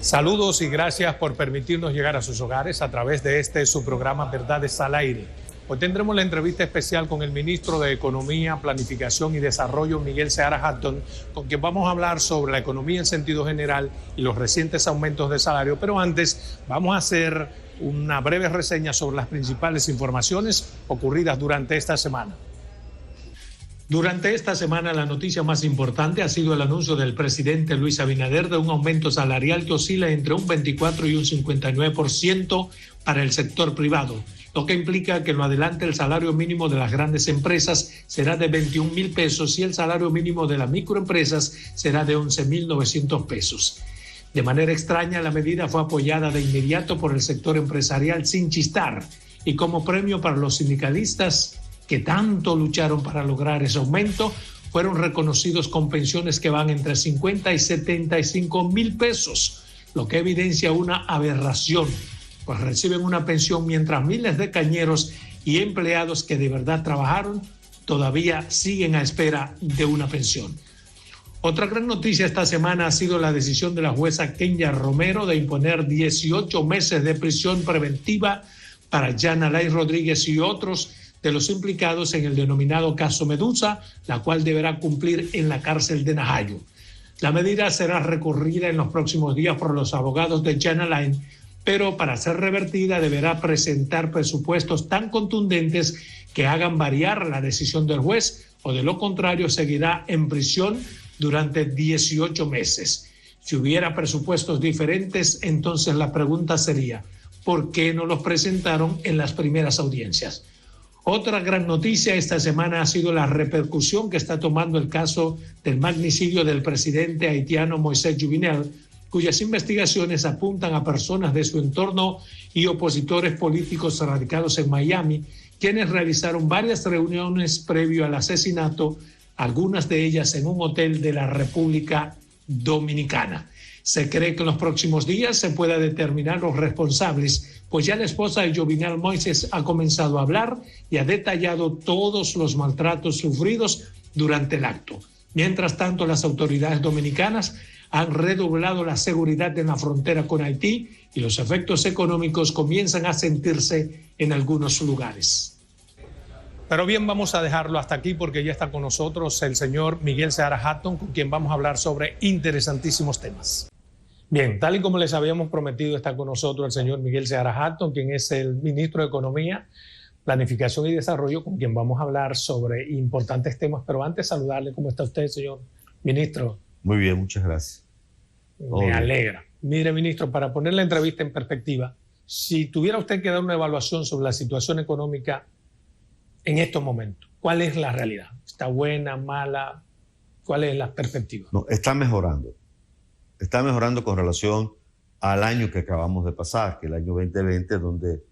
Saludos y gracias por permitirnos llegar a sus hogares a través de su programa Verdades al Aire. Hoy tendremos la entrevista especial con el ministro de Economía, Planificación y Desarrollo, Miguel Seara Hatton, con quien vamos a hablar sobre la economía en sentido general y los recientes aumentos de salario. Pero antes vamos a hacer una breve reseña sobre las principales informaciones ocurridas durante esta semana. Durante esta semana la noticia más importante ha sido el anuncio del presidente Luis Abinader de un aumento salarial que oscila entre un 24 y un 59% para el sector privado, lo que implica que en lo adelante el salario mínimo de las grandes empresas será de 21,000 pesos y el salario mínimo de las microempresas será de 11,900 pesos. De manera extraña, la medida fue apoyada de inmediato por el sector empresarial sin chistar y como premio para los sindicalistas que tanto lucharon para lograr ese aumento, fueron reconocidos con pensiones que van entre 50 y 75,000 pesos, lo que evidencia una aberración, pues reciben una pensión mientras miles de cañeros y empleados que de verdad trabajaron todavía siguen a espera de una pensión. Otra gran noticia esta semana ha sido la decisión de la jueza Kenya Romero de imponer 18 meses de prisión preventiva para Yanalay Rodríguez y otros de los implicados en el denominado caso Medusa, la cual deberá cumplir en la cárcel de Najayo. La medida será recurrida en los próximos días por los abogados de Yanalay, pero para ser revertida deberá presentar presupuestos tan contundentes que hagan variar la decisión del juez, o de lo contrario seguirá en prisión durante 18 meses. Si hubiera presupuestos diferentes, entonces la pregunta sería, ¿por qué no los presentaron en las primeras audiencias? Otra gran noticia esta semana ha sido la repercusión que está tomando el caso del magnicidio del presidente haitiano Moïse Jovenel, cuyas investigaciones apuntan a personas de su entorno y opositores políticos radicados en Miami, quienes realizaron varias reuniones previo al asesinato, algunas de ellas en un hotel de la República Dominicana. Se cree que en los próximos días se pueda determinar los responsables, pues ya la esposa de Jovenel Moïse ha comenzado a hablar y ha detallado todos los maltratos sufridos durante el acto. Mientras tanto, las autoridades dominicanas han redoblado la seguridad en la frontera con Haití y los efectos económicos comienzan a sentirse en algunos lugares. Pero bien, vamos a dejarlo hasta aquí porque ya está con nosotros el señor Miguel Seara Hatton, con quien vamos a hablar sobre interesantísimos temas. Bien, tal y como les habíamos prometido, está con nosotros el señor Miguel Seara Hatton, quien es el ministro de Economía, Planificación y Desarrollo, con quien vamos a hablar sobre importantes temas. Pero antes, saludarle. ¿Cómo está usted, señor ministro? Muy bien, muchas gracias. Me alegra. Mire, ministro, para poner la entrevista en perspectiva, si tuviera usted que dar una evaluación sobre la situación económica en estos momentos, ¿cuál es la realidad? ¿Está buena, mala? ¿Cuál es la perspectiva? No, está mejorando. Está mejorando con relación al año que acabamos de pasar, que es el año 2020, donde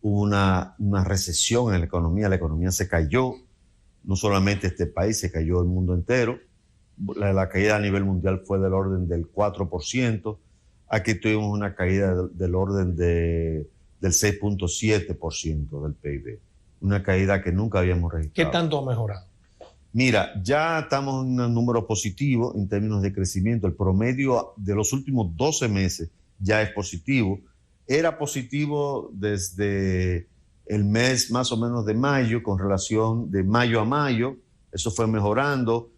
hubo una recesión en la economía se cayó, no solamente este país, se cayó el mundo entero. La caída a nivel mundial fue del orden del 4%, aquí tuvimos una caída del orden del 6.7% del PIB, una caída que nunca habíamos registrado. ¿Qué tanto ha mejorado? Mira, ya estamos en un número positivo en términos de crecimiento. El promedio de los últimos 12 meses ya es positivo. Era positivo desde el mes más o menos de mayo, con relación de mayo a mayo. Eso fue mejorando.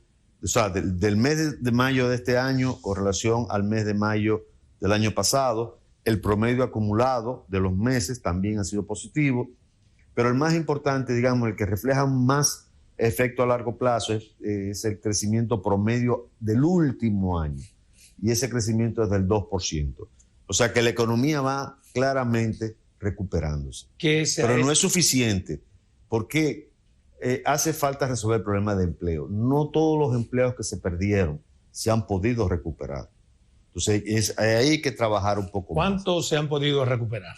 O sea, del mes de mayo de este año con relación al mes de mayo del año pasado. El promedio acumulado de los meses también ha sido positivo. Pero el más importante, digamos, el que refleja más efecto a largo plazo es el crecimiento promedio del último año. Y ese crecimiento es del 2%. O sea que la economía va claramente recuperándose. Pero no es suficiente porque hace falta resolver el problema de empleo. No todos los empleos que se perdieron se han podido recuperar. Entonces ahí hay que trabajar un poco más. ¿Cuántos se han podido recuperar?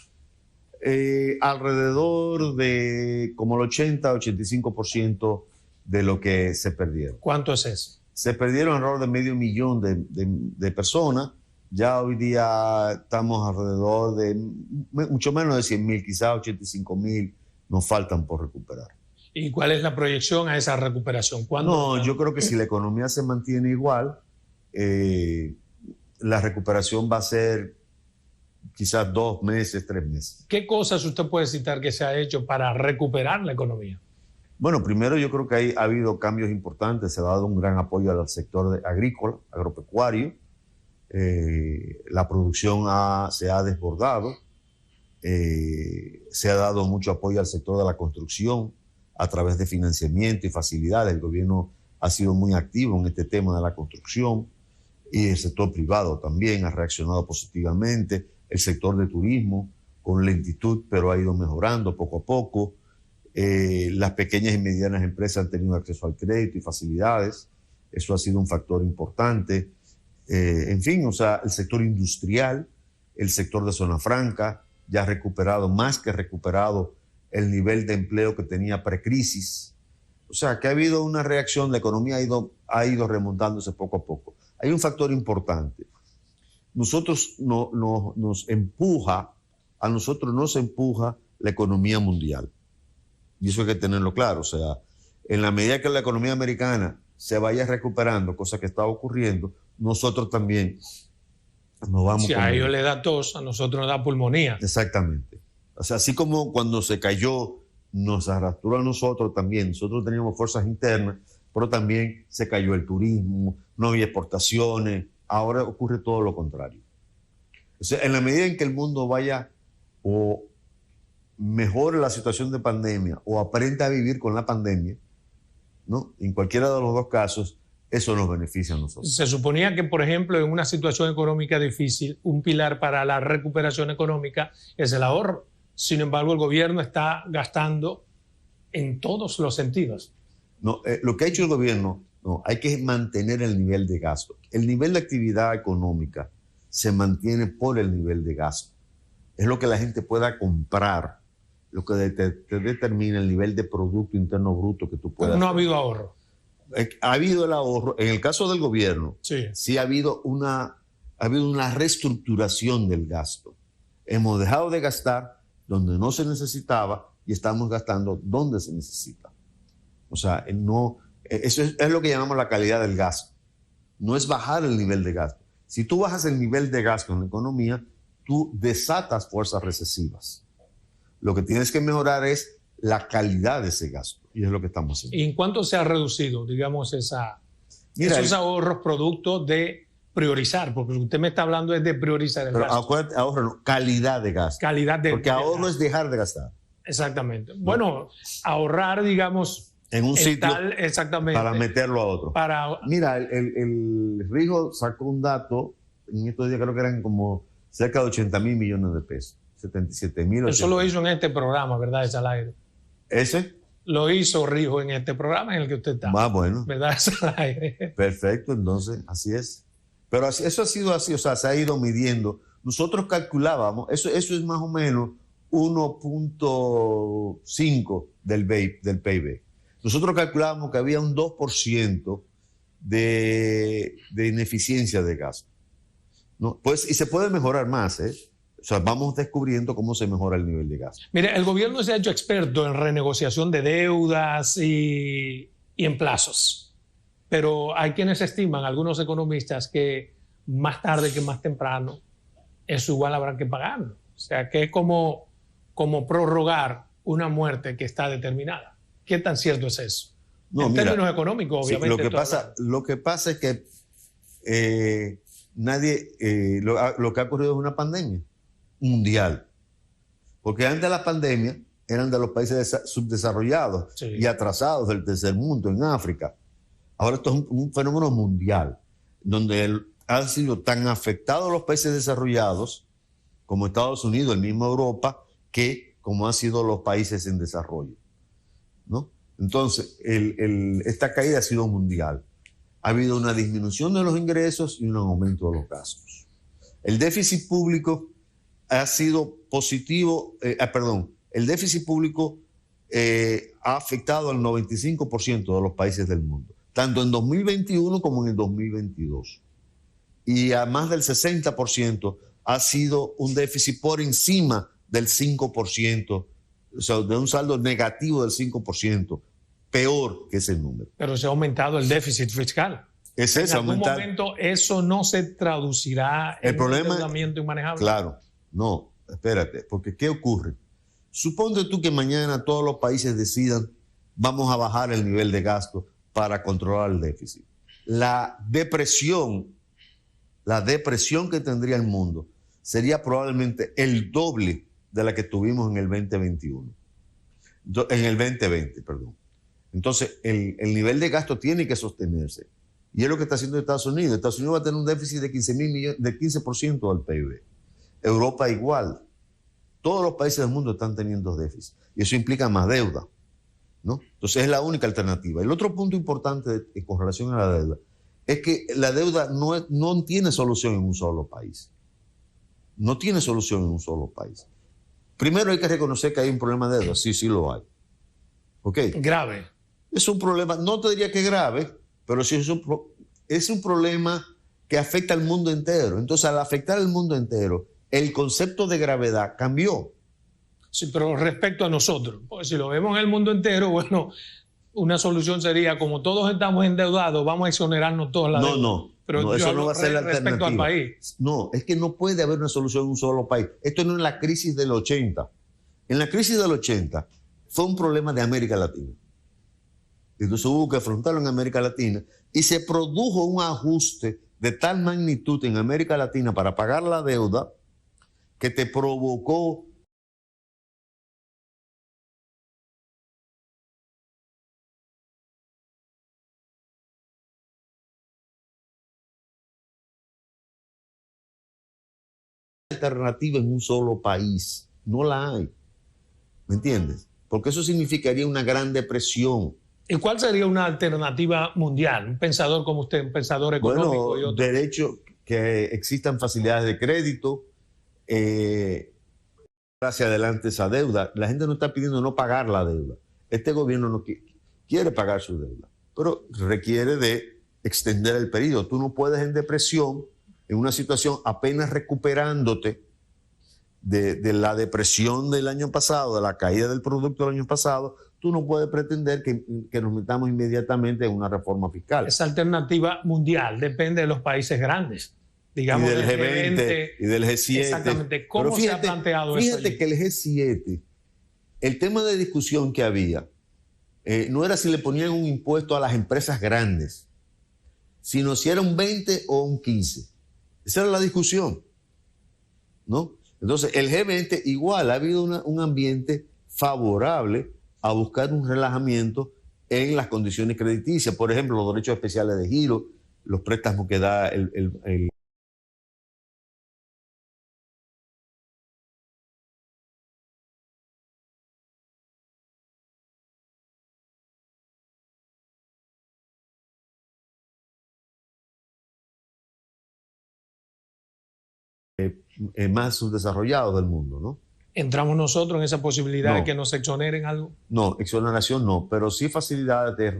Alrededor de como el 80-85% de lo que se perdieron. ¿Cuánto es eso? Se perdieron alrededor de 500,000 de personas. Ya hoy día estamos alrededor de mucho menos de 100,000, quizás 85,000 nos faltan por recuperar. ¿Y cuál es la proyección a esa recuperación? No, yo creo que si la economía se mantiene igual, la recuperación va a ser quizás 2 meses, 3 meses. ¿Qué cosas usted puede citar que se ha hecho para recuperar la economía? Bueno, primero yo creo que ha habido cambios importantes, se ha dado un gran apoyo al sector agrícola, agropecuario, la producción se ha desbordado, se ha dado mucho apoyo al sector de la construcción a través de financiamiento y facilidades. El gobierno ha sido muy activo en este tema de la construcción y el sector privado también ha reaccionado positivamente. El sector de turismo con lentitud, pero ha ido mejorando poco a poco. Las pequeñas y medianas empresas han tenido acceso al crédito y facilidades. Eso ha sido un factor importante. En fin, o sea, el sector industrial, el sector de zona franca, ya ha recuperado, más que recuperado, el nivel de empleo que tenía precrisis. O sea, que ha habido una reacción, la economía ha ido remontándose poco a poco. Hay un factor importante. A nosotros nos empuja la economía mundial. Y eso hay que tenerlo claro. O sea, en la medida que la economía americana se vaya recuperando, cosa que está ocurriendo, nosotros también nos vamos. Si a ellos le da tos, a nosotros nos da pulmonía. Exactamente. O sea, así como cuando se cayó, nos arrastró a nosotros también. Nosotros teníamos fuerzas internas, pero también se cayó el turismo, no había exportaciones. Ahora ocurre todo lo contrario. O sea, en la medida en que el mundo vaya o mejore la situación de pandemia o aprenda a vivir con la pandemia, ¿no? En cualquiera de los dos casos, eso nos beneficia a nosotros. Se suponía que, por ejemplo, en una situación económica difícil, un pilar para la recuperación económica es el ahorro. Sin embargo, el gobierno está gastando en todos los sentidos. No, lo que ha hecho el gobierno, no, hay que mantener el nivel de gasto. El nivel de actividad económica se mantiene por el nivel de gasto. Es lo que la gente pueda comprar, lo que te determina el nivel de Producto Interno Bruto que tú puedas. No ha habido ahorro. Ha habido el ahorro. En el caso del gobierno, sí ha habido una reestructuración del gasto. Hemos dejado de gastar donde no se necesitaba y estamos gastando donde se necesita. O sea, eso es lo que llamamos la calidad del gasto. No es bajar el nivel de gasto. Si tú bajas el nivel de gasto en la economía, tú desatas fuerzas recesivas. Lo que tienes que mejorar es la calidad de ese gasto. Y es lo que estamos haciendo. ¿Y en cuánto se ha reducido, digamos, esos ahorros producto de priorizar? Porque usted me está hablando es de priorizar el gasto. Acuérdate, ahorro no, calidad de gasto. Porque ahorro es dejar de gastar. Exactamente. Bueno, ahorrar, digamos, en un sitio exactamente, para meterlo a otro. Mira, el Rijo sacó un dato, en estos días creo que eran como cerca de 80,000 millones de pesos. 77,000. Eso lo hizo en este programa, ¿verdad? Es al aire. ¿Ese? Lo hizo Rijo en este programa en el que usted está. Bueno. ¿Verdad? Es al aire. Perfecto, entonces, así es. Pero eso ha sido así, o sea, se ha ido midiendo. Nosotros calculábamos, eso es más o menos 1.5 del PIB. Nosotros calculábamos que había un 2% de ineficiencia de gasto. ¿No? Pues, y se puede mejorar más, ¿eh? O sea, vamos descubriendo cómo se mejora el nivel de gasto. Mire, el gobierno se ha hecho experto en renegociación de deudas y en plazos. Pero hay quienes estiman, algunos economistas, que más tarde que más temprano eso igual habrá que pagarlo. O sea, que es como prorrogar una muerte que está determinada. ¿Qué tan cierto es eso? No, en términos económicos, obviamente. Sí, lo que pasa es que lo que ha ocurrido es una pandemia mundial. Porque antes de la pandemia eran de los países subdesarrollados y atrasados del tercer mundo, en África. Ahora esto es un fenómeno mundial, donde han sido tan afectados los países desarrollados como Estados Unidos, el mismo Europa, que como han sido los países en desarrollo, ¿no? Entonces, esta caída ha sido mundial. Ha habido una disminución de los ingresos y un aumento de los gastos. El déficit público ha sido positivo, el déficit público ha afectado al 95% de los países del mundo, tanto en 2021 como en el 2022. Y a más del 60% ha sido un déficit por encima del 5%, o sea, de un saldo negativo del 5%, peor que ese número. Pero se ha aumentado el déficit fiscal. En algún momento eso no se traducirá en un endeudamiento inmanejable. Claro, No, espérate, porque ¿qué ocurre? Suponte tú que mañana todos los países decidan, vamos a bajar el nivel de gasto para controlar el déficit. La depresión que tendría el mundo sería probablemente el doble de la que tuvimos en el 2021. En el 2020, perdón. Entonces, el nivel de gasto tiene que sostenerse. Y es lo que está haciendo Estados Unidos. Estados Unidos va a tener un déficit de 15% del PIB. Europa igual. Todos los países del mundo están teniendo déficit. Y eso implica más deuda, ¿no? Entonces, es la única alternativa. El otro punto importante con relación a la deuda es que la deuda no tiene solución en un solo país. No tiene solución en un solo país. Primero hay que reconocer que hay un problema de deuda. Sí, sí lo hay. ¿Ok? Grave. Es un problema, no te diría que grave, pero sí es un problema que afecta al mundo entero. Entonces, al afectar al mundo entero, el concepto de gravedad cambió. Sí, pero respecto a nosotros, pues si lo vemos en el mundo entero, bueno, una solución sería, como todos estamos endeudados, vamos a exonerarnos todos la deuda. No, eso no va a ser la alternativa. Respecto al país. No, es que no puede haber una solución en un solo país. Esto no es la crisis del 80. En la crisis del 80 fue un problema de América Latina. Entonces hubo que afrontarlo en América Latina y se produjo un ajuste de tal magnitud en América Latina para pagar la deuda que te provocó alternativa en un solo país. No la hay. ¿Me entiendes? Porque eso significaría una gran depresión. ¿Y cuál sería una alternativa mundial? Un pensador como usted, un pensador económico. Bueno, y otro. derecho, que existan facilidades de crédito, hacia adelante esa deuda. La gente no está pidiendo no pagar la deuda. Este gobierno no quiere pagar su deuda, pero requiere de extender el periodo. Tú no puedes en depresión, en una situación apenas recuperándote de la depresión del año pasado, de la caída del producto del año pasado, tú no puedes pretender que nos metamos inmediatamente en una reforma fiscal. Esa alternativa mundial depende de los países grandes, digamos, y del G20 y del G7. Exactamente. ¿Cómo se ha planteado eso? Fíjate que el G7, el tema de discusión que había, no era si le ponían un impuesto a las empresas grandes, sino si era un 20 o un 15. Esa era la discusión, ¿no? Entonces, el G20 igual ha habido un ambiente favorable a buscar un relajamiento en las condiciones crediticias. Por ejemplo, los derechos especiales de giro, los préstamos que da el más subdesarrollados del mundo, ¿no? ¿Entramos nosotros en esa posibilidad No. de que nos exoneren algo? No, exoneración no, pero sí facilidades de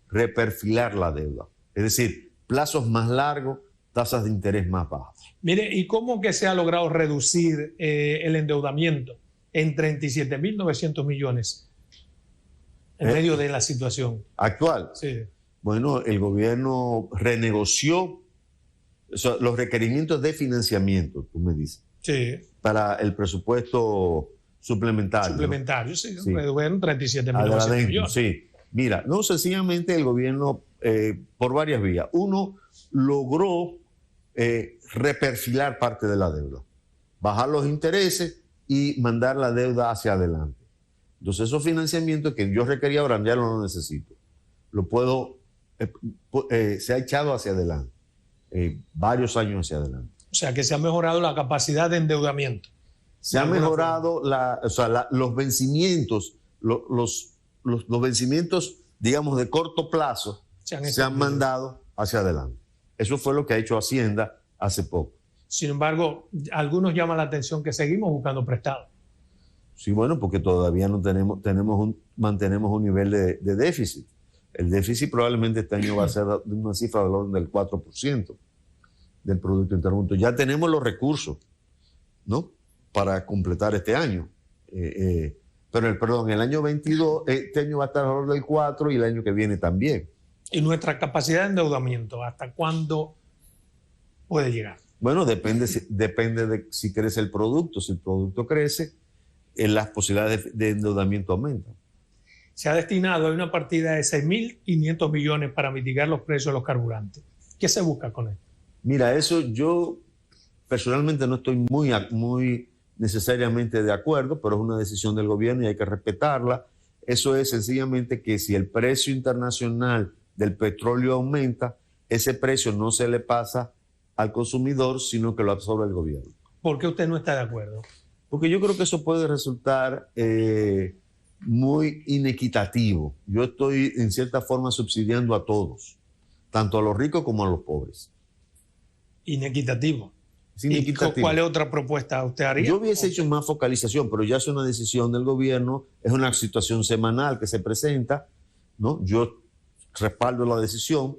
reperfilar la deuda. Es decir, plazos más largos, tasas de interés más bajas. Mire, ¿y cómo que se ha logrado reducir el endeudamiento en 37.900 millones en medio de la situación actual? Sí. Bueno, el gobierno renegoció los requerimientos de financiamiento, tú me dices, Sí. para el presupuesto suplementario. Suplementario, sí. Sí. Redujeron 37.900 millones. Sí. Mira, no, sencillamente el gobierno, por varias vías. Uno, logró reperfilar parte de la deuda, bajar los intereses y mandar la deuda hacia adelante. Entonces, esos financiamientos que yo requería ahora ya no los necesito. Lo puedo, se ha echado hacia adelante, varios años hacia adelante. O sea, que se ha mejorado la capacidad de endeudamiento. Se ha mejorado los vencimientos, los vencimientos, digamos, de corto plazo, se han mandado hacia adelante. Eso fue lo que ha hecho Hacienda hace poco. Sin embargo, algunos llaman la atención que seguimos buscando prestado. Sí, bueno, porque todavía no mantenemos un nivel de déficit. El déficit probablemente este año va a ser de una cifra del orden del 4% del Producto Interno Bruto. Ya tenemos los recursos, ¿no?, para completar este año. Pero el año 22, este año va a estar alrededor del 4 y el año que viene también. ¿Y nuestra capacidad de endeudamiento hasta cuándo puede llegar? Bueno, depende de si crece el producto. Si el producto crece, las posibilidades de endeudamiento aumentan. Se ha destinado a una partida de 6.500 millones para mitigar los precios de los carburantes. ¿Qué se busca con esto? Mira, eso yo personalmente no estoy muy necesariamente de acuerdo, pero es una decisión del gobierno y hay que respetarla. Eso es sencillamente que si el precio internacional del petróleo aumenta, ese precio no se le pasa al consumidor, sino que lo absorbe el gobierno. ¿Por qué usted no está de acuerdo? Porque yo creo que eso puede resultar muy inequitativo. Yo estoy en cierta forma subsidiando a todos, tanto a los ricos como a los pobres. Inequitativo. Es inequitativo. ¿Y cuál otra propuesta usted haría? Yo hubiese hecho más focalización, pero ya es una decisión del gobierno, es una situación semanal que se presenta, ¿no? Yo respaldo la decisión,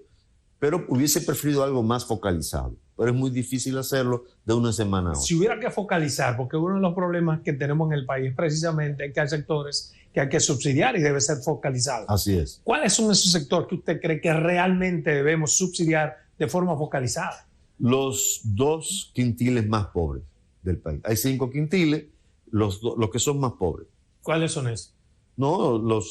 pero hubiese preferido algo más focalizado. Pero es muy difícil hacerlo de una semana a otra. Si hubiera que focalizar, porque uno de los problemas que tenemos en el país es precisamente que hay sectores que hay que subsidiar y debe ser focalizado. Así es. ¿Cuáles son esos sectores que usted cree que realmente debemos subsidiar de forma focalizada? Los 2 quintiles más pobres del país. Hay 5 quintiles, los que son más pobres. ¿Cuáles son esos? No, o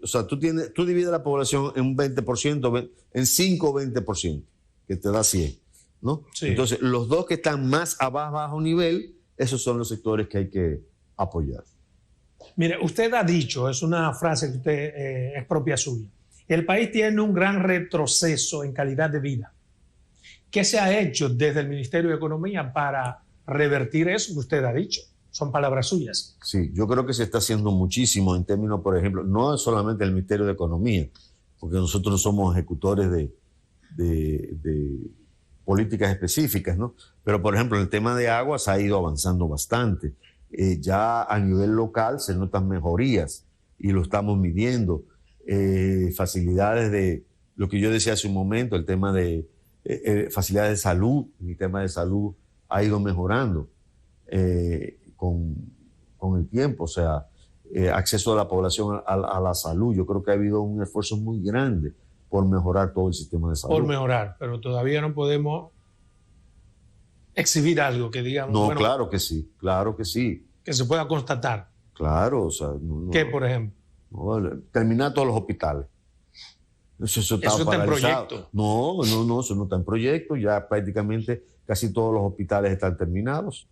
sea, tú divides la población en un 20%, en 5 o 20%, que te da 100, ¿no? Sí. Entonces, los 2 que están más bajo nivel, esos son los sectores que hay que apoyar. Mire, usted ha dicho, es una frase que usted es propia suya, el país tiene un gran retroceso en calidad de vida. ¿Qué se ha hecho desde el Ministerio de Economía para revertir eso que usted ha dicho? Son palabras suyas. Sí, yo creo que se está haciendo muchísimo en términos, por ejemplo, no solamente el Ministerio de Economía, porque nosotros no somos ejecutores de políticas específicas, ¿no? Pero, por ejemplo, en el tema de agua se ha ido avanzando bastante. Ya a nivel local se notan mejorías y lo estamos midiendo. Facilidades de, lo que yo decía hace un momento, el tema de facilidades de salud, mi tema de salud ha ido mejorando con el tiempo, o sea, acceso de la población a la salud. Yo creo que ha habido un esfuerzo muy grande por mejorar todo el sistema de salud. Por mejorar, pero todavía no podemos exhibir algo que digamos... No, bueno, claro que sí, claro que sí. Que se pueda constatar. Claro, o sea... ¿Qué, por ejemplo? Terminar todos los hospitales. Eso está en proyecto. No, eso no está en proyecto. Ya prácticamente casi todos los hospitales están terminados.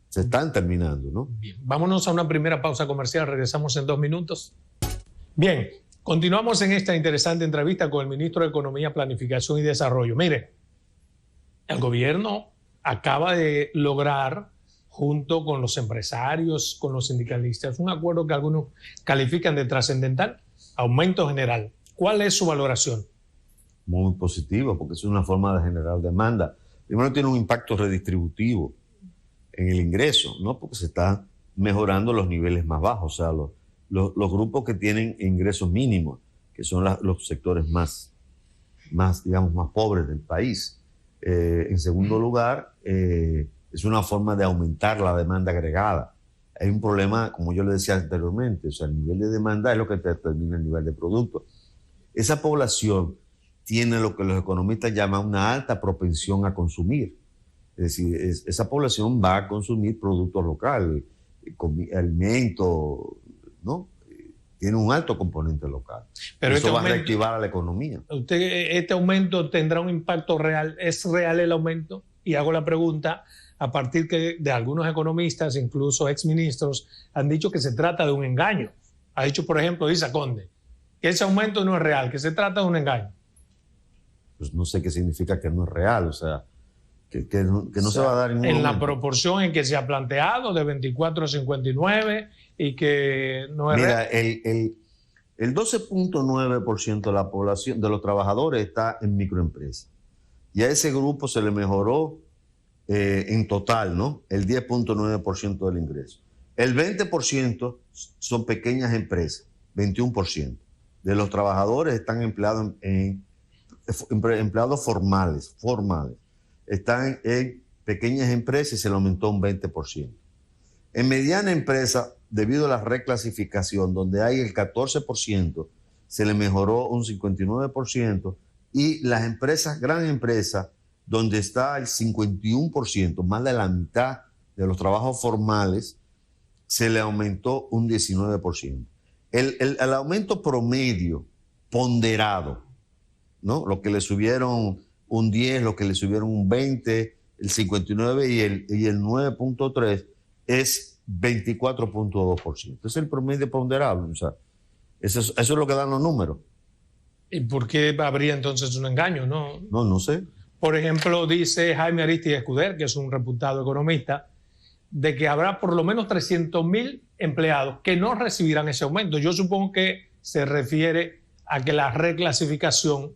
Se están terminando, ¿no? Bien, vámonos a una primera pausa comercial. Regresamos en 2 minutos. Bien, continuamos en esta interesante entrevista con el ministro de Economía, Planificación y Desarrollo. Mire, el gobierno acaba de lograr, junto con los empresarios, con los sindicalistas, un acuerdo que algunos califican de trascendental, aumento general. ¿Cuál es su valoración? Muy positivo, porque es una forma de generar demanda. Primero, tiene un impacto redistributivo en el ingreso, ¿no? Porque se están mejorando los niveles más bajos, o sea, los grupos que tienen ingresos mínimos, que son los sectores más, digamos, más pobres del país. En segundo lugar, es una forma de aumentar la demanda agregada. Hay un problema, como yo le decía anteriormente, o sea, el nivel de demanda es lo que determina el nivel de producto. Esa población tiene lo que los economistas llaman una alta propensión a consumir. Es decir, esa población va a consumir productos locales, alimentos, ¿no? Tiene un alto componente local. Pero eso va a reactivar a la economía. ¿Este aumento tendrá un impacto real? ¿Es real el aumento? Y hago la pregunta a partir de algunos economistas, incluso exministros, han dicho que se trata de un engaño. Ha dicho, por ejemplo, Isa Conde, que ese aumento no es real, que se trata de un engaño. Pues no sé qué significa que no es real, o sea, que no se va a dar ningún en aumento. La proporción en que se ha planteado, de 24 a 59, y que no es real. Mira, el 12.9% de la población, de los trabajadores, está en microempresas. Y a ese grupo se le mejoró en total, ¿no? El 10.9% del ingreso. El 20% son pequeñas empresas, 21%. De los trabajadores están empleados empleados formales. Están en pequeñas empresas y se le aumentó un 20%. En mediana empresa, debido a la reclasificación, donde hay el 14%, se le mejoró un 59%, y las empresas, gran empresa, donde está el 51%, más de la mitad de los trabajos formales, se le aumentó un 19%. El aumento promedio ponderado, ¿no? Lo que le subieron un 10, lo que le subieron un 20, el 59 y el 9.3 es 24.2%. Es el promedio ponderado. O sea, eso es lo que dan los números. ¿Y por qué habría entonces un engaño? No sé. Por ejemplo, dice Jaime Arístides Escudero, que es un reputado economista, de que habrá por lo menos 300.000 empleados que no recibirán ese aumento. Yo supongo que se refiere a que la reclasificación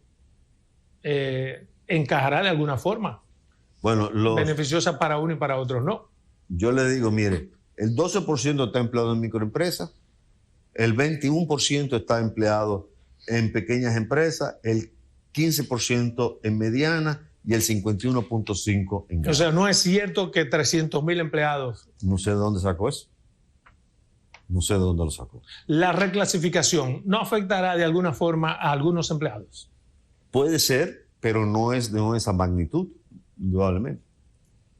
encajará de alguna forma. Bueno, beneficiosa para uno y para otros no. Yo le digo, mire, el 12% está empleado en microempresas, el 21% está empleado en pequeñas empresas, el 15% en medianas y el 51.5% en grandes. O sea, no es cierto que 300.000 empleados. No sé de dónde sacó eso. No sé de dónde lo sacó. ¿La reclasificación no afectará de alguna forma a algunos empleados? Puede ser, pero no es de esa magnitud, indudablemente.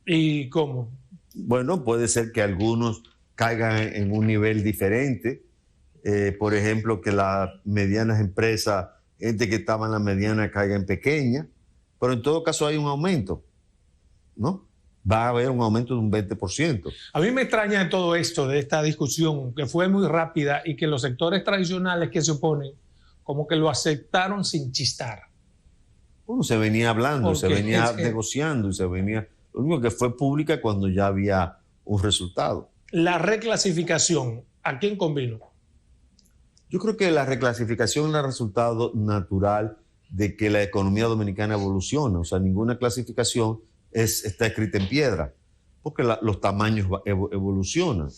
¿Y cómo? Bueno, puede ser que algunos caigan en un nivel diferente. Por ejemplo, que las medianas empresas, gente que estaba en la mediana caiga en pequeña, pero en todo caso hay un aumento, ¿no? Va a haber un aumento de un 20%. A mí me extraña de todo esto, de esta discusión, que fue muy rápida y que los sectores tradicionales que se oponen, como que lo aceptaron sin chistar. Bueno, se venía hablando, se venía negociando y se venía... Lo único que fue pública cuando ya había un resultado. La reclasificación, ¿a quién convino? Yo creo que la reclasificación es el resultado natural de que la economía dominicana evoluciona. O sea, ninguna clasificación está escrita en piedra, porque los tamaños evolucionan,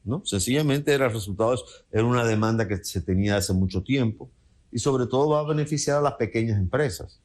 ¿no? Sencillamente era el resultado, era una demanda que se tenía hace mucho tiempo y sobre todo va a beneficiar a las pequeñas empresas,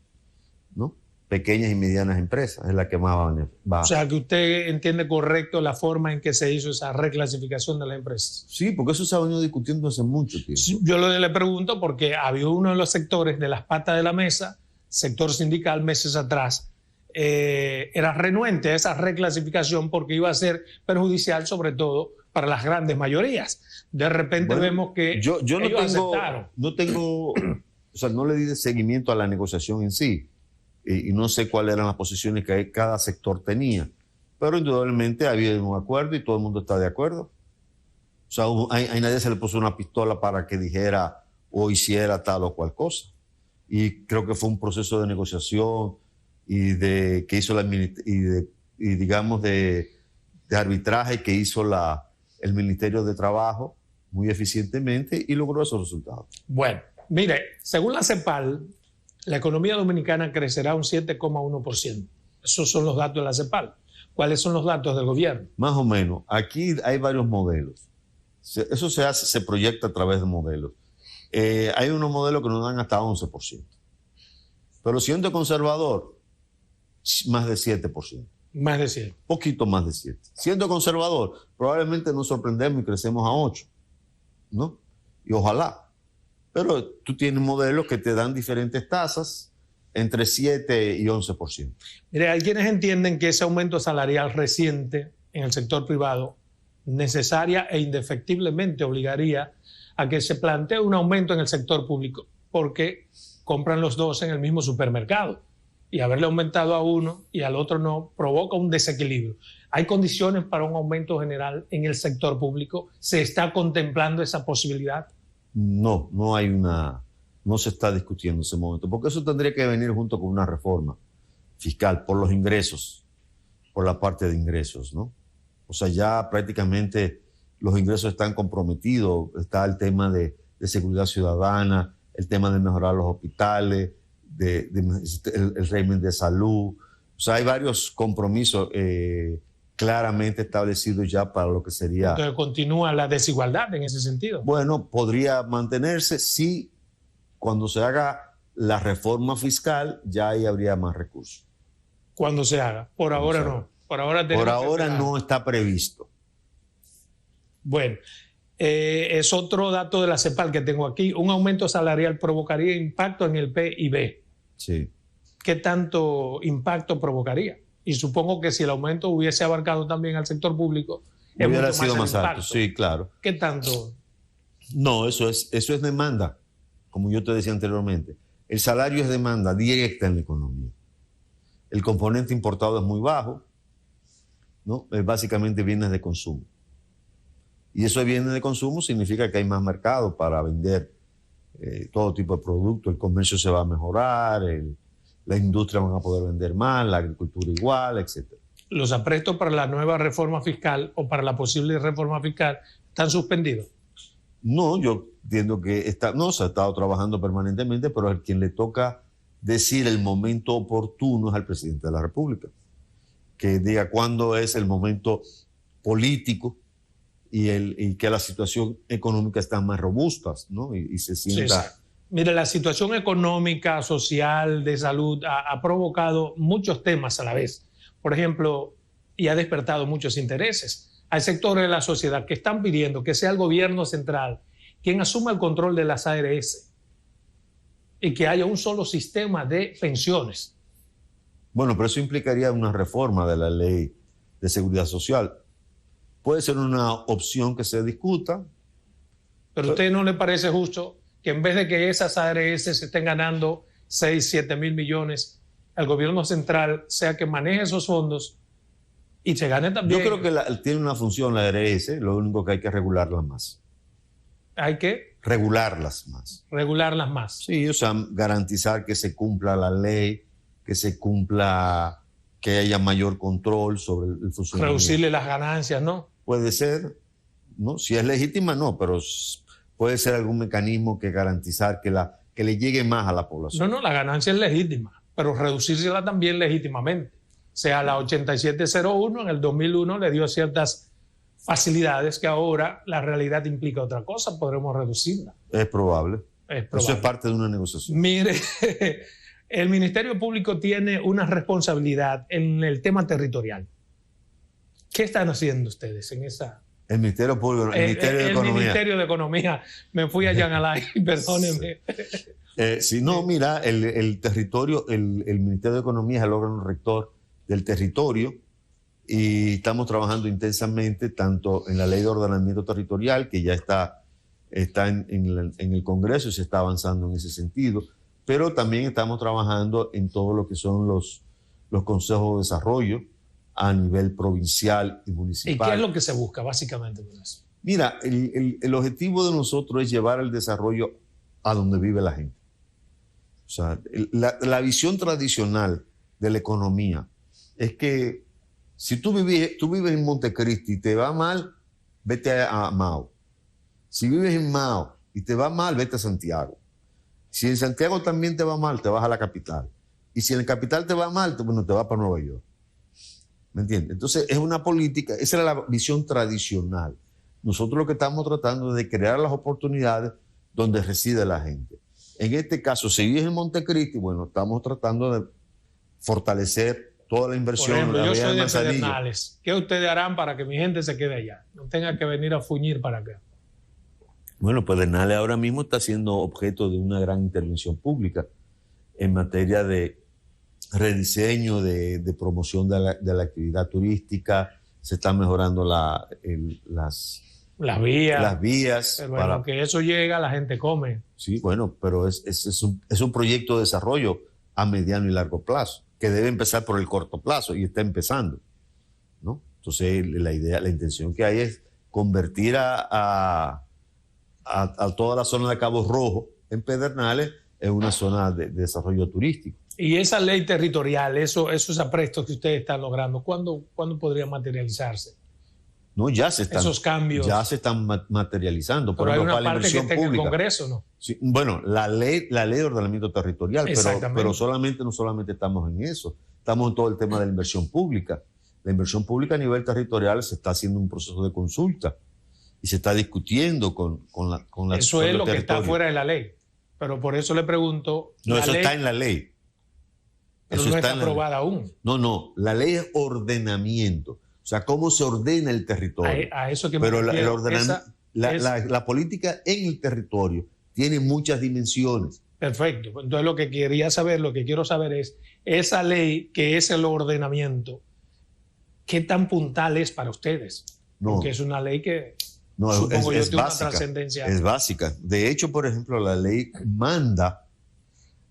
¿no? Pequeñas y medianas empresas es la que más va. O sea, que usted entiende correcto la forma en que se hizo esa reclasificación de las empresas. Sí, porque eso se ha venido discutiendo hace mucho tiempo. Sí, yo le pregunto porque había uno de los sectores de las patas de la mesa, sector sindical, meses atrás, era renuente a esa reclasificación porque iba a ser perjudicial sobre todo para las grandes mayorías. De repente vemos que yo ellos aceptaron. O sea, no le di seguimiento a la negociación en sí. Y no sé cuáles eran las posiciones que cada sector tenía. Pero indudablemente había un acuerdo y todo el mundo está de acuerdo. O sea, a nadie se le puso una pistola para que dijera o hiciera tal o cual cosa. Y creo que fue un proceso de negociación que hizo digamos de arbitraje que hizo el Ministerio de Trabajo muy eficientemente y logró esos resultados. Bueno, mire, según la CEPAL, la economía dominicana crecerá un 7,1%. Esos son los datos de la CEPAL. ¿Cuáles son los datos del gobierno? Más o menos. Aquí hay varios modelos. Eso se proyecta a través de modelos. Hay unos modelos que nos dan hasta 11%. Pero siendo conservador, más de 7%. Más de 7. Poquito más de 7. Siendo conservador, probablemente nos sorprendemos y crecemos a 8, ¿no? Y ojalá. Pero tú tienes modelos que te dan diferentes tasas entre 7 y 11%. Mire, hay quienes entienden que ese aumento salarial reciente en el sector privado necesaria e indefectiblemente obligaría a que se plantee un aumento en el sector público porque compran los dos en el mismo supermercado y haberle aumentado a uno y al otro no provoca un desequilibrio. ¿Hay condiciones para un aumento general en el sector público? ¿Se está contemplando esa posibilidad? No se está discutiendo en ese momento, porque eso tendría que venir junto con una reforma fiscal por los ingresos, por la parte de ingresos, ¿no? O sea, ya prácticamente los ingresos están comprometidos, está el tema de seguridad ciudadana, el tema de mejorar los hospitales, el régimen de salud. O sea, hay varios compromisos claramente establecidos ya para lo que sería... Entonces continúa la desigualdad en ese sentido. Bueno, podría mantenerse si cuando se haga la reforma fiscal ya ahí habría más recursos. Cuando se haga. Por ahora no. Por ahora no está previsto. Bueno, es otro dato de la CEPAL que tengo aquí. Un aumento salarial provocaría impacto en el PIB. Sí. ¿qué tanto impacto provocaría? Y supongo que si el aumento hubiese abarcado también al sector público, hubiera sido más alto. Sí, claro. ¿Qué tanto? No, eso es demanda, como yo te decía anteriormente. El salario es demanda directa en la economía. El componente importado es muy bajo, ¿no? Es básicamente bienes de consumo. Y eso de bienes de consumo significa que hay más mercado para vender todo tipo de productos. El comercio se va a mejorar, la industria van a poder vender más, la agricultura igual, etc. ¿Los aprestos para la nueva reforma fiscal o para la posible reforma fiscal están suspendidos? No, yo entiendo que se ha estado trabajando permanentemente, pero a quien le toca decir el momento oportuno es al presidente de la República, que diga cuándo es el momento político y que la situación económica está más robusta, ¿no? Y se sienta... Sí. Mire, la situación económica, social, de salud ha provocado muchos temas a la vez. Por ejemplo, y ha despertado muchos intereses. Hay sectores de la sociedad que están pidiendo que sea el gobierno central quien asuma el control de las ARS y que haya un solo sistema de pensiones. Bueno, pero eso implicaría una reforma de la ley de seguridad social. Puede ser una opción que se discuta. Pero ¿a usted no le parece justo que en vez de que esas ARS se estén ganando 6, 7 mil millones, el gobierno central sea que maneje esos fondos y se gane también? Yo creo que tiene una función la ARS, lo único que hay que regularlas más. ¿Hay que? Regularlas más. Regularlas más. Sí, o sea, garantizar que se cumpla la ley, que se cumpla, que haya mayor control sobre el funcionamiento. Reducirle las ganancias, ¿no? Puede ser, ¿no? Si es legítima, no, pero puede ser algún mecanismo que garantizar que le llegue más a la población. No, la ganancia es legítima, pero reducírsela también legítimamente. O sea, la 8701 en el 2001 le dio ciertas facilidades que ahora la realidad implica otra cosa, podremos reducirla. Es probable. Eso es parte de una negociación. Mire, el Ministerio Público tiene una responsabilidad en el tema territorial. ¿Qué están haciendo ustedes en esa? El Ministerio Público, el Ministerio de Economía. El Ministerio de Economía. Me fui a Jean Alain, perdónenme. Si no, mira, el territorio, el Ministerio de Economía es el órgano rector del territorio y estamos trabajando intensamente tanto en la Ley de Ordenamiento Territorial, que ya está en el Congreso y se está avanzando en ese sentido, pero también estamos trabajando en todo lo que son los consejos de desarrollo a nivel provincial y municipal. ¿Y qué es lo que se busca básicamente con eso? Mira, el objetivo de nosotros es llevar el desarrollo a donde vive la gente. O sea, la visión tradicional de la economía es que si tú vives en Montecristi y te va mal, vete a Mao. Si vives en Mao y te va mal, vete a Santiago. Si en Santiago también te va mal, te vas a la capital. Y si en la capital te va mal, te vas para Nueva York. ¿Me entiendes? Entonces es una política, esa era la visión tradicional. Nosotros lo que estamos tratando es de crear las oportunidades donde reside la gente. En este caso, si vives en Montecristi, bueno, estamos tratando de fortalecer toda la inversión. Por ejemplo, yo soy de Pedernales. ¿Qué ustedes harán para que mi gente se quede allá? No tenga que venir a fuñir para acá. Bueno, Pedernales ahora mismo está siendo objeto de una gran intervención pública en materia de rediseño, de promoción de la actividad turística. Se están mejorando las vías. Pero bueno, que eso llega, la gente come. Sí, bueno, pero es un proyecto de desarrollo a mediano y largo plazo, que debe empezar por el corto plazo y está empezando, ¿no? Entonces la intención que hay es convertir a toda la zona de Cabo Rojo en Pedernales en una zona de desarrollo turístico. Y esa ley territorial, esos aprestos que ustedes están logrando, ¿cuándo podría materializarse? No, ya se están. Esos cambios. Ya se están materializando. Pero hay una parte que está en el Congreso, ¿no? Sí, bueno, la ley de ordenamiento territorial, pero no solamente estamos en eso. Estamos en todo el tema de la inversión pública. La inversión pública a nivel territorial se está haciendo un proceso de consulta y se está discutiendo con la Eso es lo que está fuera de la ley. Pero por eso le pregunto. No, eso está en la ley. Pero eso no está aprobada aún. No, la ley es ordenamiento. O sea, cómo se ordena el territorio. A eso que me Pero refiero, la política en el territorio tiene muchas dimensiones. Perfecto. Entonces lo que quiero saber es esa ley que es el ordenamiento, ¿qué tan puntal es para ustedes? No. Porque es una ley que No, supongo yo es tiene básica, una trascendencia. es básica. De hecho, por ejemplo, la ley manda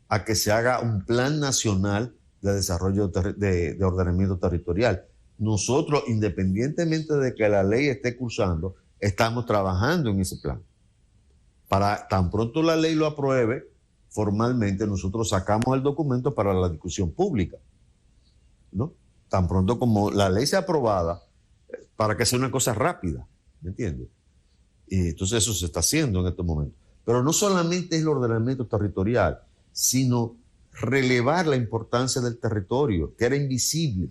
a que se haga un plan nacional de desarrollo de ordenamiento territorial. Nosotros, independientemente de que la ley esté cursando, estamos trabajando en ese plan. Para tan pronto la ley lo apruebe formalmente, nosotros sacamos el documento para la discusión pública, ¿no? Tan pronto como la ley sea aprobada, para que sea una cosa rápida, ¿me entiendes? Y entonces eso se está haciendo en estos momentos. Pero no solamente es el ordenamiento territorial, sino relevar la importancia del territorio, que era invisible,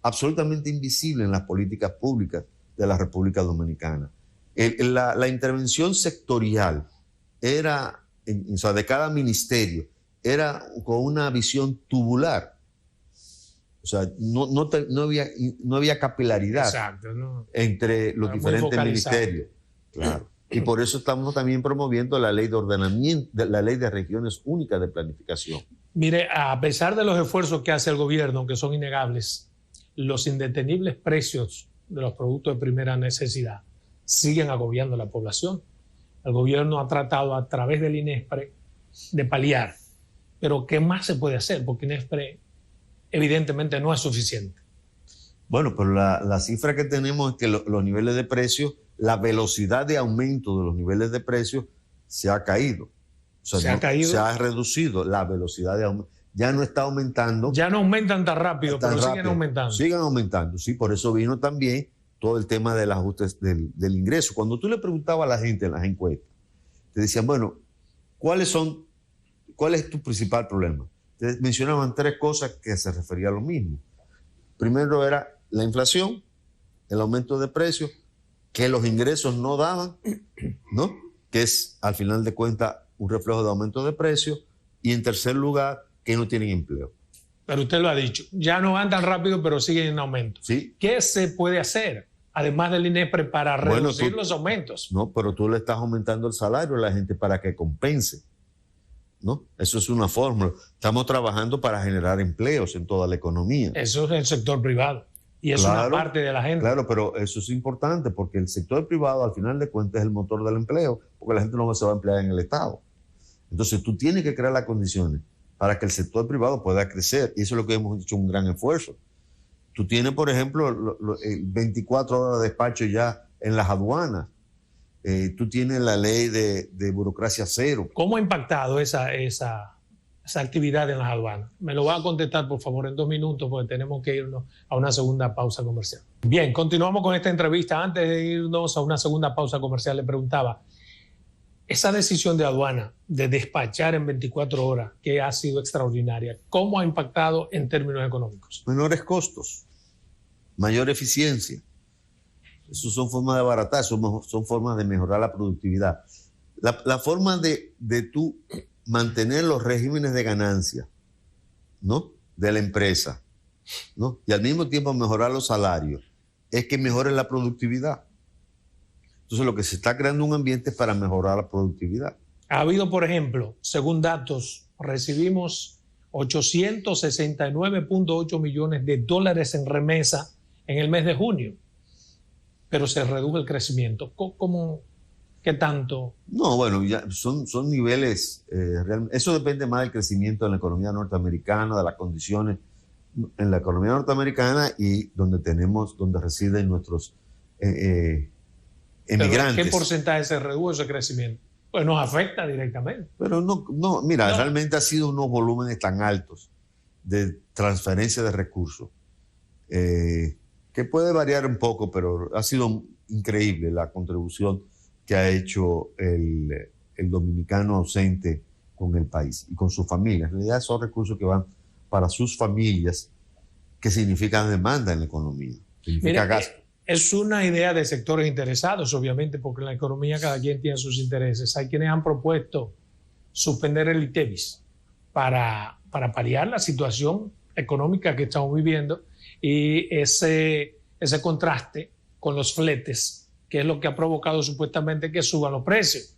absolutamente invisible en las políticas públicas de la República Dominicana. La intervención sectorial era, o sea, de cada ministerio, era con una visión tubular. O sea, no había capilaridad. Exacto, ¿no? Entre los diferentes ministerios. Claro. Y por eso estamos también promoviendo la ley de ordenamiento, la ley de regiones únicas de planificación. Mire, a pesar de los esfuerzos que hace el gobierno, que son innegables, los indetenibles precios de los productos de primera necesidad siguen agobiando a la población. El gobierno ha tratado a través del INESPRE de paliar. Pero ¿qué más se puede hacer? Porque INESPRE evidentemente no es suficiente. Bueno, pero la cifra que tenemos es que los niveles de precios, la velocidad de aumento de los niveles de precios se ha caído. O sea, se ha reducido la velocidad de aumento. Ya no está aumentando. Ya no aumentan tan rápido, pero siguen aumentando. Siguen aumentando, sí. Por eso vino también todo el tema del ajuste del ingreso. Cuando tú le preguntabas a la gente en las encuestas, te decían, bueno, ¿cuál es tu principal problema? Te mencionaban tres cosas que se referían a lo mismo. Primero era la inflación, el aumento de precios, que los ingresos no daban, ¿no? Que es, al final de cuentas, un reflejo de aumento de precios. Y en tercer lugar, que no tienen empleo. Pero usted lo ha dicho, ya no van tan rápido, pero siguen en aumento. ¿Sí? ¿Qué se puede hacer, además del INESPRE, para reducir los aumentos? No, pero tú le estás aumentando el salario a la gente para que compense, ¿no? Eso es una fórmula. Estamos trabajando para generar empleos en toda la economía. Eso es el sector privado. Y es una parte de la gente. Claro, pero eso es importante porque el sector privado, al final de cuentas, es el motor del empleo, porque la gente no se va a emplear en el Estado. Entonces, tú tienes que crear las condiciones para que el sector privado pueda crecer. Y eso es lo que hemos hecho un gran esfuerzo. Tú tienes, por ejemplo, 24 horas de despacho ya en las aduanas. Tú tienes la ley de burocracia cero. ¿Cómo ha impactado esa actividad en las aduanas? Me lo va a contestar, por favor, en 2 minutos, porque tenemos que irnos a una segunda pausa comercial. Bien, continuamos con esta entrevista. Antes de irnos a una segunda pausa comercial, le preguntaba, esa decisión de aduana de despachar en 24 horas, que ha sido extraordinaria, ¿cómo ha impactado en términos económicos? Menores costos, mayor eficiencia. Eso son formas de abaratar, son formas de mejorar la productividad. La forma de tú mantener los regímenes de ganancia, ¿no?, de la empresa, ¿no?, y al mismo tiempo mejorar los salarios, es que mejore la productividad. Entonces lo que se está creando un ambiente para mejorar la productividad. Ha habido, por ejemplo, según datos, recibimos 869.8 millones de dólares en remesa en el mes de junio, pero se redujo el crecimiento. ¿Cómo? ¿Qué tanto? No, bueno, ya son niveles, eso depende más del crecimiento en la economía norteamericana, de las condiciones en la economía norteamericana y donde residen nuestros emigrantes. ¿Pero qué porcentaje se redujo ese crecimiento? Pues nos afecta directamente. Pero mira, realmente ha sido unos volúmenes tan altos de transferencia de recursos que puede variar un poco, pero ha sido increíble la contribución que ha hecho el dominicano ausente con el país y con su familia. En realidad son recursos que van para sus familias, que significan demanda en la economía, significa gasto. Es una idea de sectores interesados, obviamente, porque en la economía cada quien tiene sus intereses. Hay quienes han propuesto suspender el ITEVIS para paliar la situación económica que estamos viviendo y ese contraste con los fletes, que es lo que ha provocado supuestamente que suban los precios.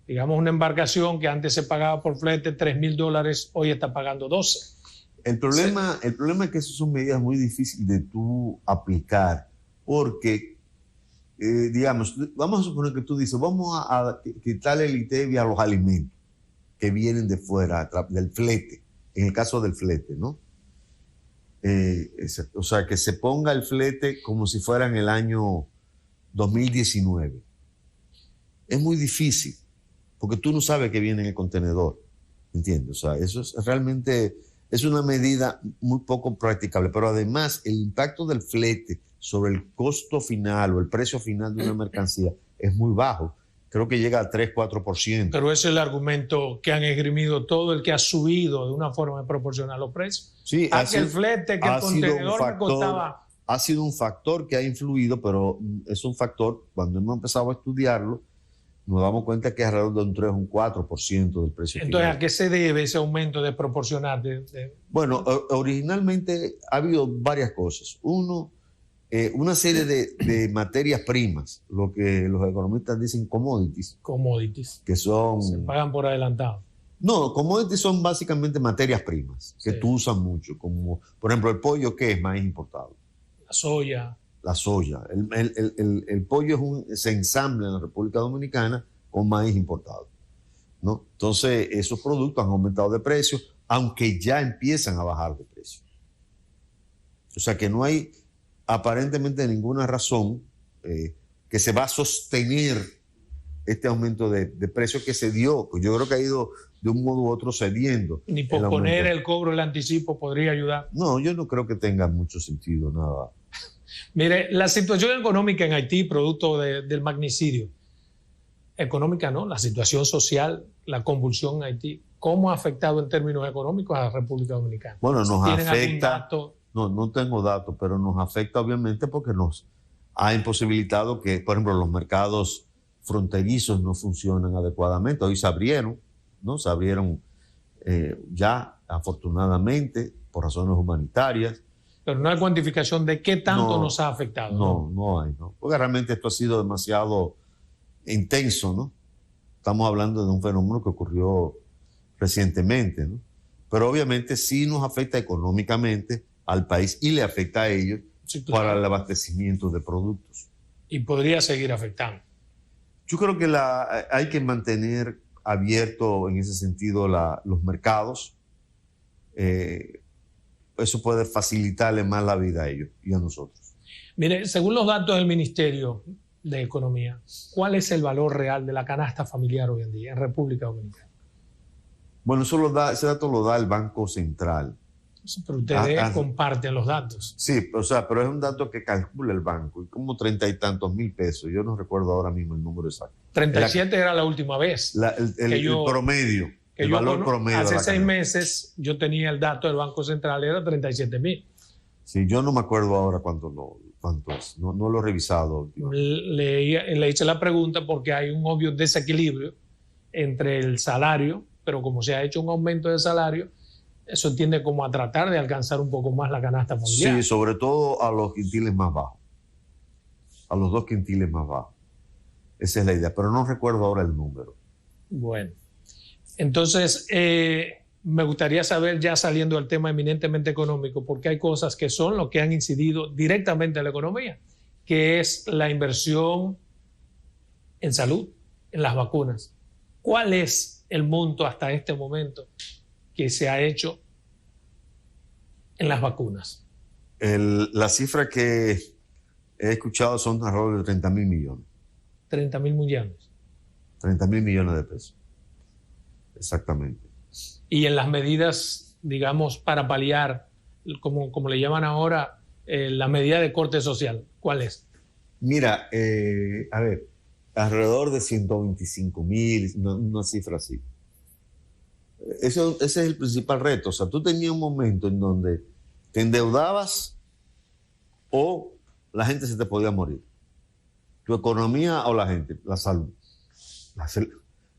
Digamos, una embarcación que antes se pagaba por flete $3,000, hoy está pagando 12. El problema es que esas son medidas muy difíciles de tú aplicar, porque, digamos, vamos a suponer que tú dices, vamos a quitarle el ITEVI a los alimentos que vienen de fuera, del flete, en el caso del flete, ¿no? O sea, que se ponga el flete como si fuera en el año 2019. Es muy difícil, porque tú no sabes qué viene en el contenedor, ¿entiendes? O sea, eso es realmente es una medida muy poco practicable, pero además el impacto del flete sobre el costo final o el precio final de una mercancía es muy bajo. Creo que llega al 3-4%. Pero ese es el argumento que han esgrimido todo el que ha subido de una forma proporcional los precios. Sí, que el flete, que el contenedor me costaba. Ha sido un factor que ha influido, pero es un factor, cuando hemos empezado a estudiarlo, nos damos cuenta que es alrededor de un 3 o un 4% del precio Entonces, final. ¿a qué se debe ese aumento desproporcional? Bueno, originalmente ha habido varias cosas. Uno, una serie de materias primas, lo que los economistas dicen commodities. Commodities. Que son... Se pagan por adelantado. No, commodities son básicamente materias primas que tú usas mucho, como por ejemplo el pollo, que es maíz importado. La soya. La soya. El pollo se ensambla en la República Dominicana con maíz importado, ¿no? Entonces, esos productos han aumentado de precio, aunque ya empiezan a bajar de precio. O sea que no hay aparentemente ninguna razón que se va a sostener este aumento de precio que se dio. Pues yo creo que ha ido de un modo u otro cediendo. Ni posponer el cobro del anticipo podría ayudar. No, yo no creo que tenga mucho sentido, nada. Mire, la situación económica en Haití, producto del magnicidio, económica no, la situación social, la convulsión en Haití, ¿cómo ha afectado en términos económicos a la República Dominicana? Bueno, nos ¿Tienen afecta. algún dato? No tengo datos, pero nos afecta obviamente porque nos ha imposibilitado que, por ejemplo, los mercados fronterizos no funcionan adecuadamente. Hoy se abrieron, ¿no? Se abrieron ya, afortunadamente, por razones humanitarias. Pero no hay cuantificación de qué tanto nos ha afectado. No hay. Porque realmente esto ha sido demasiado intenso, ¿no? Estamos hablando de un fenómeno que ocurrió recientemente, ¿no? Pero obviamente sí nos afecta económicamente al país y le afecta a ellos, sí, claro, para el abastecimiento de productos. Y podría seguir afectando. Yo creo que hay que mantener abierto en ese sentido los mercados. Eso puede facilitarle más la vida a ellos y a nosotros. Mire, según los datos del Ministerio de Economía, ¿cuál es el valor real de la canasta familiar hoy en día en República Dominicana? Bueno, ese dato lo da el Banco Central. Sí, pero ustedes comparten los datos. Sí, o sea, pero es un dato que calcula el banco, y como 30 y tantos mil pesos. Yo no recuerdo ahora mismo el número exacto. 37 era la última vez. El promedio. El valor promedio. Hace 6 meses yo tenía el dato del Banco Central, era 37.000. Sí, yo no me acuerdo ahora cuánto es. No lo he revisado. Le hice la pregunta porque hay un obvio desequilibrio entre el salario, pero como se ha hecho un aumento de salario, eso tiende como a tratar de alcanzar un poco más la canasta familiar. Sí, sobre todo a los quintiles más bajos. A los 2 quintiles más bajos. Esa es la idea, pero no recuerdo ahora el número. Bueno. Entonces, me gustaría saber, ya saliendo del tema eminentemente económico, porque hay cosas que son lo que han incidido directamente en la economía, que es la inversión en salud, en las vacunas. ¿Cuál es el monto hasta este momento que se ha hecho en las vacunas? La cifra que he escuchado son alrededor de 30.000 millones. 30.000 millones. 30.000 millones de pesos. Exactamente. Y en las medidas, digamos, para paliar, como le llaman ahora, la medida de corte social, ¿cuál es? Mira, a ver, alrededor de 125.000, una cifra así. Ese es el principal reto. O sea, tú tenías un momento en donde te endeudabas o la gente se te podía morir. Tu economía o la gente, la salud.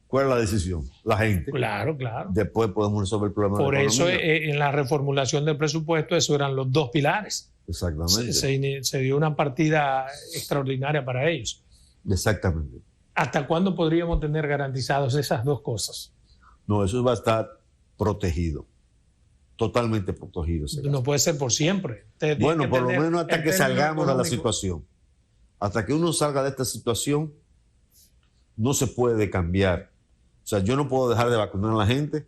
¿Cuál es la decisión? La gente. Claro, claro. Después podemos resolver el problema Por de la eso, economía. En la reformulación del presupuesto, esos eran los 2 pilares. Exactamente. Se dio una partida extraordinaria para ellos. Exactamente. ¿Hasta cuándo podríamos tener garantizados esas 2 cosas? No, eso va a estar protegido. totalmente protegido. No puede ser por siempre. Bueno, por lo menos hasta que salgamos de la situación. Hasta que uno salga de esta situación, no se puede cambiar. O sea, yo no puedo dejar de vacunar a la gente.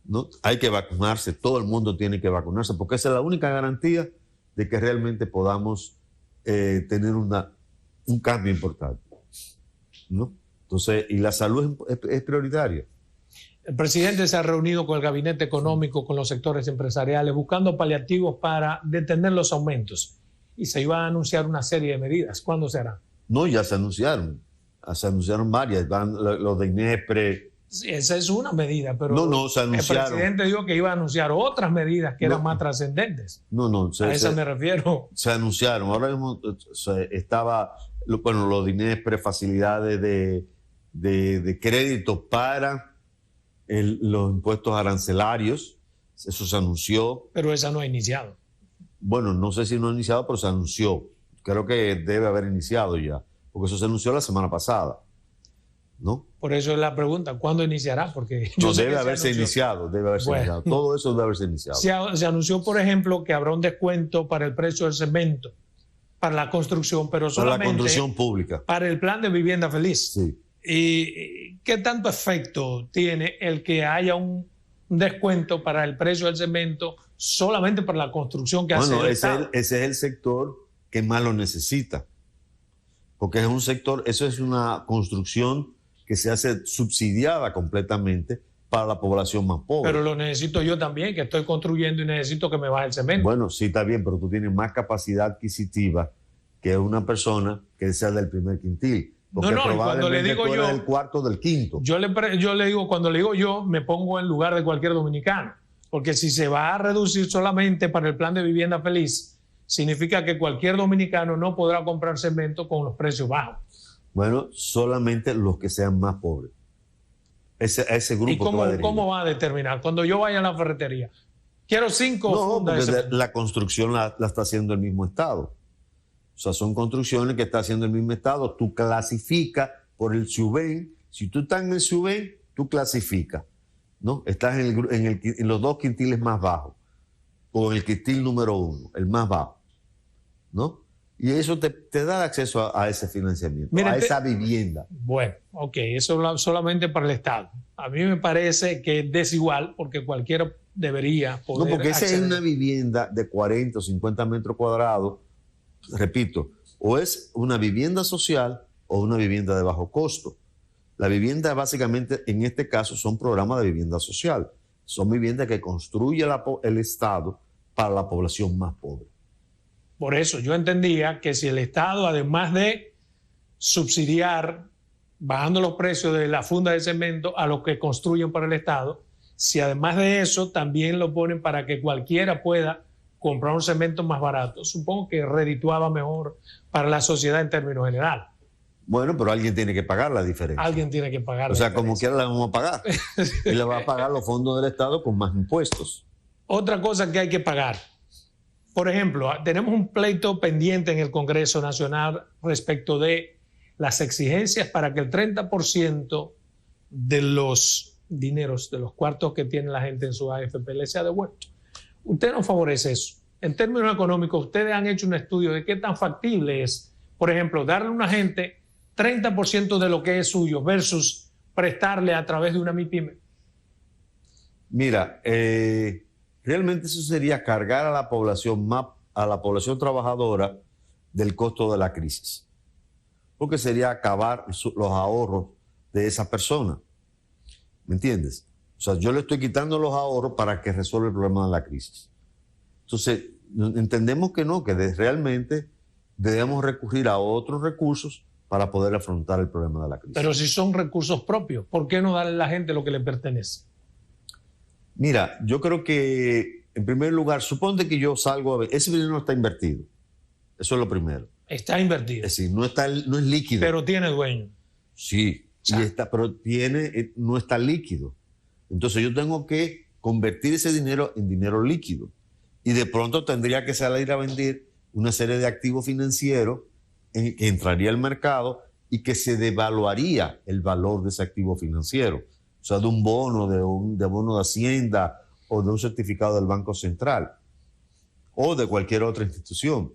No, hay que vacunarse, todo el mundo tiene que vacunarse, porque esa es la única garantía de que realmente podamos tener un cambio importante, ¿no? Entonces, y la salud es prioritaria. El presidente se ha reunido con el gabinete económico, con los sectores empresariales, buscando paliativos para detener los aumentos. Y se iba a anunciar una serie de medidas. ¿Cuándo será? No, ya se anunciaron. Se anunciaron varias. Van los de INESPRE. Sí, esa es una medida, pero no, se anunciaron. El presidente dijo que iba a anunciar otras medidas que eran más trascendentes. No. A eso me refiero. Se anunciaron. Ahora mismo estaba, bueno, los de INESPRE, facilidades de crédito para los impuestos arancelarios. Eso se anunció. Pero esa no ha iniciado. Bueno, no sé si no ha iniciado, pero se anunció. Creo que debe haber iniciado ya, porque eso se anunció la semana pasada, ¿no? Por eso es la pregunta, ¿cuándo iniciará? Porque no, debe haberse iniciado. Todo eso debe haberse iniciado. Se anunció, por ejemplo, que habrá un descuento para el precio del cemento, para la construcción, pero solamente para la construcción pública. Para el plan de vivienda feliz. Sí. ¿Y qué tanto efecto tiene el que haya un descuento para el precio del cemento solamente para la construcción que hace el Estado? Ese es el sector que más lo necesita, porque es un sector, eso es una construcción que se hace subsidiada completamente para la población más pobre. Pero lo necesito yo también, que estoy construyendo y necesito que me baje el cemento. Bueno, sí, está bien, pero tú tienes más capacidad adquisitiva que una persona que sea del primer quintil. Porque cuando le digo yo, del cuarto, del quinto. Yo le digo, cuando le digo yo, me pongo en lugar de cualquier dominicano. Porque si se va a reducir solamente para el plan de vivienda feliz, significa que cualquier dominicano no podrá comprar cemento con los precios bajos. Bueno, solamente los que sean más pobres. Ese grupo. ¿Y cómo va a determinar? Cuando yo vaya a la ferretería, quiero 5 fundas de cemento. La construcción la está haciendo el mismo Estado. O sea, son construcciones que está haciendo el mismo Estado. Tú clasificas por el SUBEN. Si tú estás en el SUBEN, tú clasificas, ¿no? Estás en los 2 quintiles más bajos. O en el quintil número 1, el más bajo, ¿no? Y eso te da acceso a ese financiamiento, a esa vivienda. Bueno, ok, eso solamente para el Estado. A mí me parece que es desigual porque cualquiera debería poder. No, porque esa es una vivienda de 40 o 50 metros cuadrados. Repito, o es una vivienda social o una vivienda de bajo costo. La vivienda básicamente en este caso son programas de vivienda social. Son viviendas que construye el Estado para la población más pobre. Por eso yo entendía que si el Estado, además de subsidiar, bajando los precios de la funda de cemento a los que construyen para el Estado, si además de eso también lo ponen para que cualquiera pueda comprar un cemento más barato, supongo que redituaba mejor para la sociedad en términos generales. Bueno, pero alguien tiene que pagar la diferencia. Alguien tiene que pagar. O sea, como quiera la vamos a pagar. Y la va a pagar los fondos del Estado con más impuestos. Otra cosa que hay que pagar. Por ejemplo, tenemos un pleito pendiente en el Congreso Nacional respecto de las exigencias para que el 30% de los dineros, de los cuartos que tiene la gente en su AFP le sea devuelto. Usted no favorece eso. En términos económicos, ustedes han hecho un estudio de qué tan factible es, por ejemplo, darle a una gente 30% de lo que es suyo versus prestarle a través de una MIPYME. Mira, realmente eso sería cargar a la población trabajadora del costo de la crisis, porque sería acabar los ahorros de esa persona. ¿Me entiendes? O sea, yo le estoy quitando los ahorros para que resuelva el problema de la crisis. Entonces, entendemos que no, que realmente debemos recurrir a otros recursos para poder afrontar el problema de la crisis. Pero si son recursos propios, ¿por qué no darle a la gente lo que le pertenece? Mira, yo creo que, en primer lugar, suponte que yo salgo a ver, ese dinero no está invertido. Eso es lo primero. Está invertido. Es decir, no es líquido. Pero tiene dueño. Sí, pero no está líquido. Entonces yo tengo que convertir ese dinero en dinero líquido. Y de pronto tendría que salir a vender una serie de activos financieros que entraría al mercado y que se devaluaría el valor de ese activo financiero. O sea, de un bono, de bono de Hacienda o de un certificado del Banco Central o de cualquier otra institución.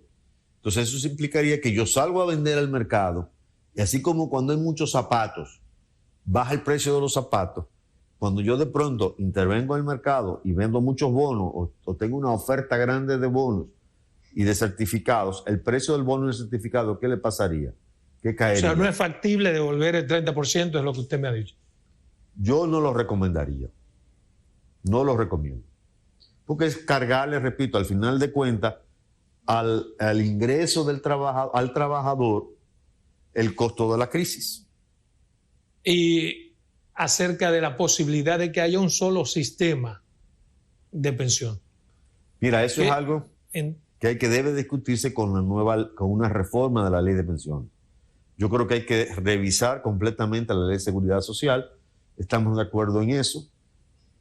Entonces eso implicaría que yo salgo a vender al mercado y así como cuando hay muchos zapatos, baja el precio de los zapatos, cuando yo de pronto intervengo en el mercado y vendo muchos bonos o tengo una oferta grande de bonos y de certificados, el precio del bono y el certificado, ¿qué le pasaría? ¿Qué caería? O sea, no es factible devolver el 30%, es lo que usted me ha dicho. Yo no lo recomendaría. No lo recomiendo. Porque es cargarle, repito, al final de cuentas, al ingreso del al trabajador el costo de la crisis. Y acerca de la posibilidad de que haya un solo sistema de pensión. Mira, eso es algo que debe discutirse con una reforma de la ley de pensiones. Yo creo que hay que revisar completamente la ley de seguridad social. Estamos de acuerdo en eso.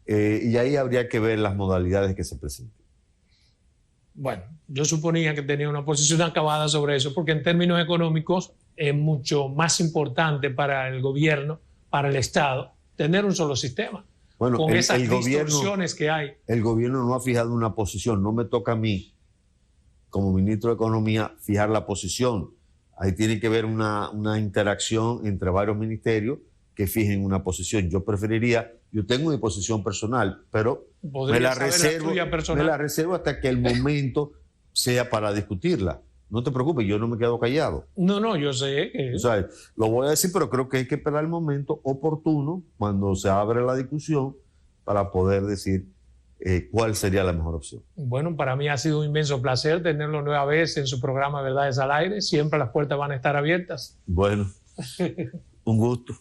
Y ahí habría que ver las modalidades que se presenten. Bueno, yo suponía que tenía una posición acabada sobre eso, porque en términos económicos es mucho más importante para el gobierno, para el Estado, tener un solo sistema. Bueno, con esas distorsiones que hay. El gobierno no ha fijado una posición. No me toca a mí, como ministro de Economía, fijar la posición. Ahí tiene que haber una interacción entre varios ministerios que fijen una posición. Yo preferiría, yo tengo mi posición personal, pero me la reservo hasta que el momento sea para discutirla. No te preocupes, yo no me quedo callado. No, yo sé que... O sea, lo voy a decir, pero creo que hay que esperar el momento oportuno cuando se abre la discusión para poder decir cuál sería la mejor opción. Bueno, para mí ha sido un inmenso placer tenerlo nueva vez en su programa Verdades al Aire. Siempre las puertas van a estar abiertas. Bueno, un gusto.